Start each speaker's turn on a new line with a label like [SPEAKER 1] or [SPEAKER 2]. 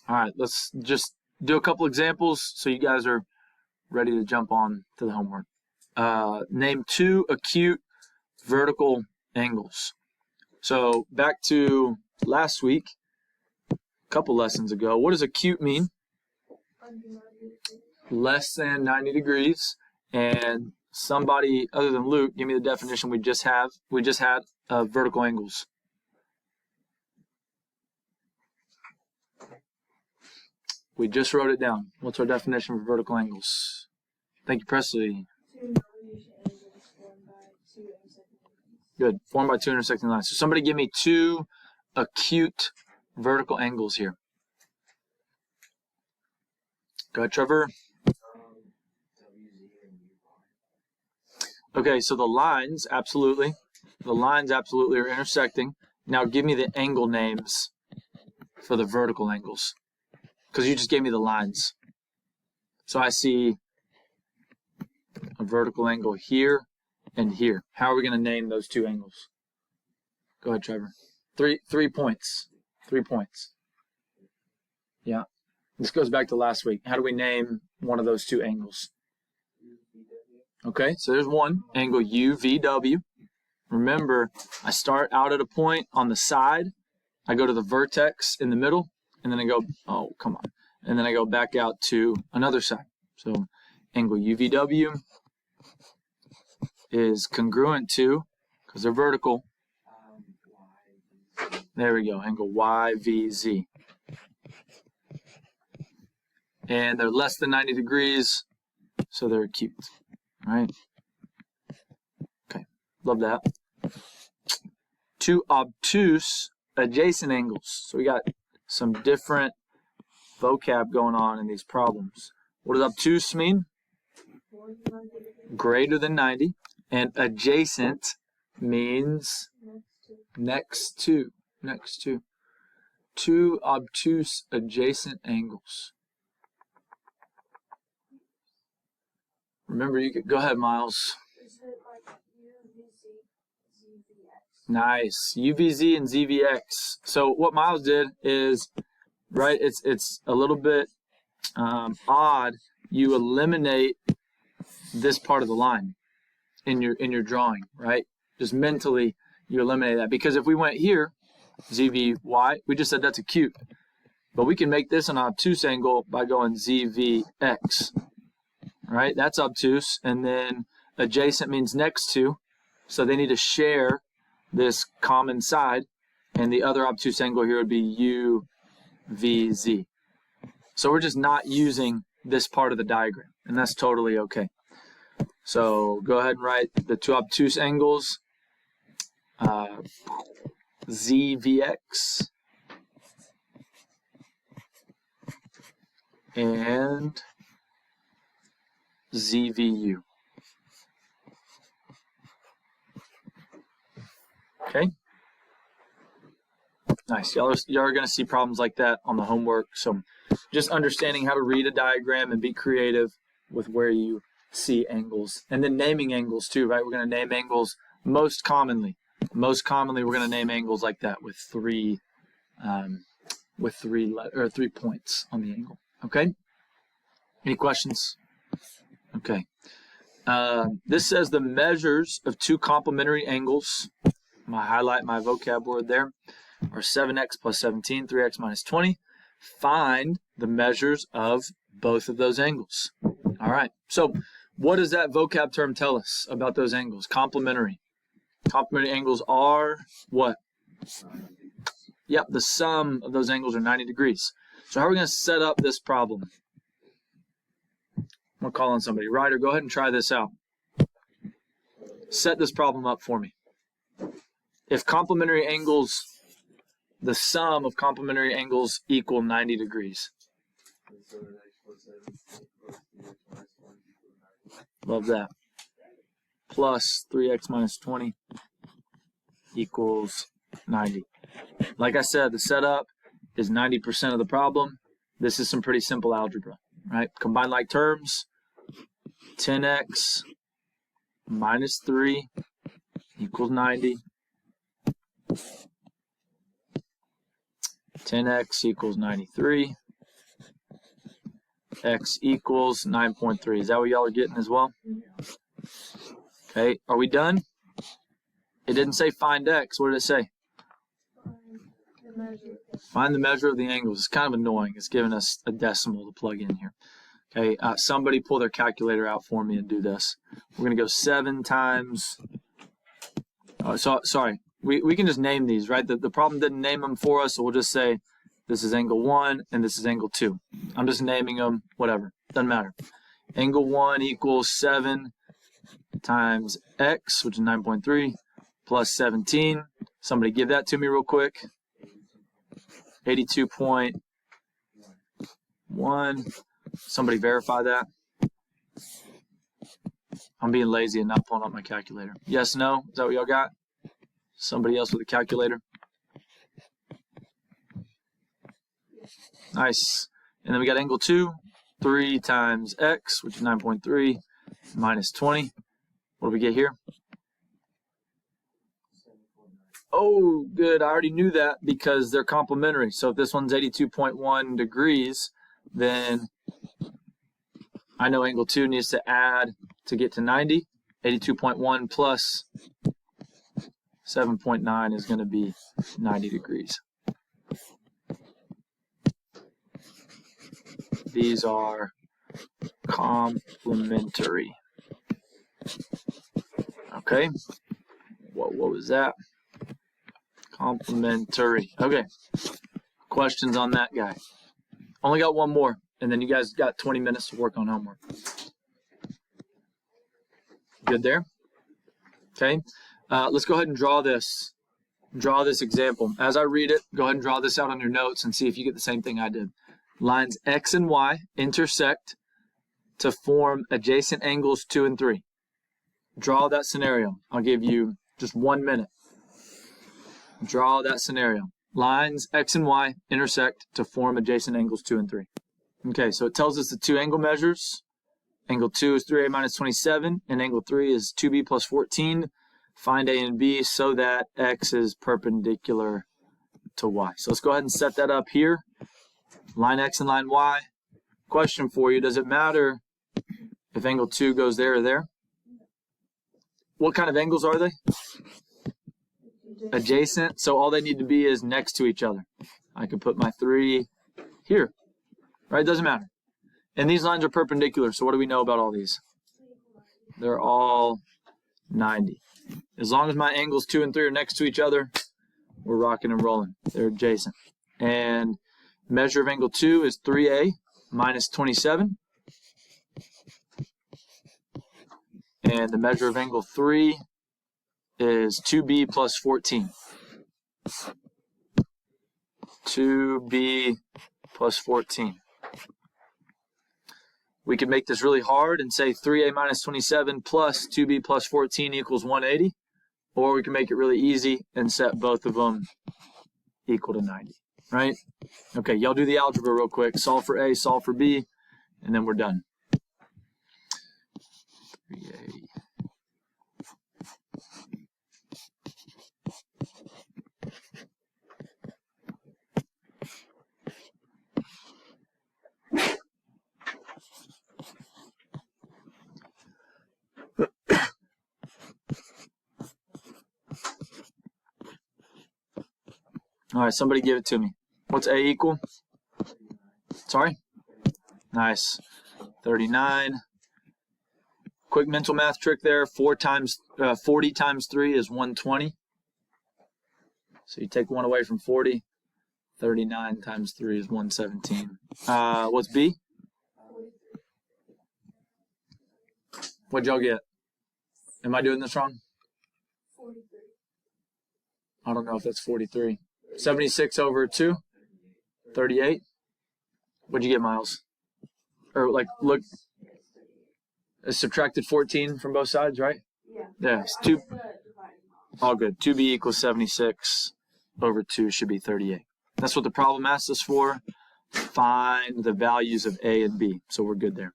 [SPEAKER 1] All right, let's just do a couple examples so you guys are ready to jump on to the homework. Name two acute vertical angles. So back to last week, a couple lessons ago. What does acute mean? Less than 90 degrees. And somebody other than Luke, give me the definition we just had of vertical angles. We just wrote it down. What's our definition for vertical angles? Thank you, Presley. Good. Formed by two intersecting lines. So somebody give me two acute vertical angles here. Go ahead, Trevor. Okay, so the lines absolutely are intersecting. Now give me the angle names for the vertical angles, because you just gave me the lines. So I see a vertical angle here and here. How are we going to name those two angles? Go ahead, Trevor. 3 points. 3 points. Yeah. This goes back to last week. How do we name one of those two angles? Okay, so there's one, angle UVW. Remember, I start out at a point on the side. I go to the vertex in the middle, and then I go, and then I go back out to another side. So angle UVW is congruent to, because they're vertical, there we go, angle YVZ. And they're less than 90 degrees, so they're acute, right? Okay, love that. Two obtuse adjacent angles. So we got some different vocab going on in these problems. What does obtuse mean? Greater than 90. And adjacent means next to. Two obtuse adjacent angles. Remember, you could go ahead, Miles.
[SPEAKER 2] Is it like UVZ, ZVX?
[SPEAKER 1] Nice, UVZ and ZVX. So what Miles did is, right, it's a little bit odd. You eliminate this part of the line in your drawing, right? Just mentally you eliminate that, because if we went here, ZVY, we just said that's acute. But we can make this an obtuse angle by going ZVX. Right, that's obtuse, and then adjacent means next to, so they need to share this common side, and the other obtuse angle here would be UVZ. So we're just not using this part of the diagram, and that's totally okay. So go ahead and write the two obtuse angles, ZVX and ZVU. Okay. Nice. Y'all are going to see problems like that on the homework. So just understanding how to read a diagram and be creative with where you see angles. And then naming angles too, right? We're going to name angles most commonly. Most commonly, we're going to name angles like that with three points on the angle. Okay? Any questions? Okay. This says the measures of two complementary angles. I'm going to highlight my vocab word there. Are 7x plus 17, 3x minus 20. Find the measures of both of those angles. All right. So what does that vocab term tell us about those angles? Complementary. Complementary angles are what? Yep, the sum of those angles are 90 degrees. So how are we going to set up this problem? I'm going to call on somebody. Ryder, go ahead and try this out. Set this problem up for me. If complementary angles, the sum of complementary angles equal 90 degrees. Love that. Plus 3x minus 20 equals 90. Like I said, the setup is 90% of the problem. This is some pretty simple algebra, right? Combine like terms. 10x minus 3 equals 90. 10x equals 93. x equals 9.3. Is that what y'all are getting as well? Okay, are we done? It didn't say find x. What did it say?
[SPEAKER 2] Find the measure.
[SPEAKER 1] Find the measure of the angles. It's kind of annoying. It's giving us a decimal to plug in here. Okay, somebody pull their calculator out for me and do this. We're going to go 7 times... sorry, we can just name these, right? The problem didn't name them for us, so we'll just say this is angle 1 and this is angle 2. I'm just naming them, whatever. Doesn't matter. Angle 1 equals 7 times x, which is 9.3, plus 17. Somebody give that to me real quick. 82.1. Somebody verify that. I'm being lazy and not pulling up my calculator. Yes, no? Is that what y'all got? Somebody else with a calculator? Nice. And then we got angle 2, 3 times x, which is 9.3, minus 20. What do we get here? Oh, good. I already knew that because they're complementary. So if this one's 82.1 degrees, then I know angle 2 needs to add to get to 90. 82.1 plus 7.9 is going to be 90 degrees. These are complementary. Okay. What was that? Complementary. Okay. Questions on that guy? Only got one more, and then you guys got 20 minutes to work on homework. Good there? Okay. Let's go ahead and draw this. Draw this example. As I read it, go ahead and draw this out on your notes and see if you get the same thing I did. Lines X and Y intersect to form adjacent angles 2 and 3. Draw that scenario. I'll give you just 1 minute. Draw that scenario. Lines X and Y intersect to form adjacent angles 2 and 3. Okay, so it tells us the two angle measures. Angle 2 is 3a minus 27, and angle 3 is 2b plus 14. Find a and b so that x is perpendicular to y. So let's go ahead and set that up here. Line X and line Y. Question for you, does it matter if angle 2 goes there or there? What kind of angles are they? Adjacent. So all they need to be is next to each other. I can put my 3 here. Right? Doesn't matter. And these lines are perpendicular. So what do we know about all these? They're all 90. As long as my angles 2 and 3 are next to each other, we're rocking and rolling. They're adjacent. And measure of angle 2 is 3a minus 27. And the measure of angle 3 is 2b plus 14. 2b plus 14. We could make this really hard and say 3a minus 27 plus 2b plus 14 equals 180. Or we can make it really easy and set both of them equal to 90. Right? Okay, y'all do the algebra real quick. Solve for A, solve for B, and then we're done. 3A. All right, somebody give it to me. What's A equal? Sorry? Nice. 39. Quick mental math trick there. 40 times 3 is 120. So you take 1 away from 40. 39 times 3 is 117. What's B? What'd y'all get? Am I doing this wrong?
[SPEAKER 2] 43.
[SPEAKER 1] I don't know if that's 43. 76 over 2? 38? What'd you get, Miles? Or like, look, it's subtracted 14 from both sides, right?
[SPEAKER 2] Yeah.
[SPEAKER 1] Yeah, it's 2. All good. 2b equals 76 over 2 should be 38. That's what the problem asked us for. Find the values of A and B. So we're good there.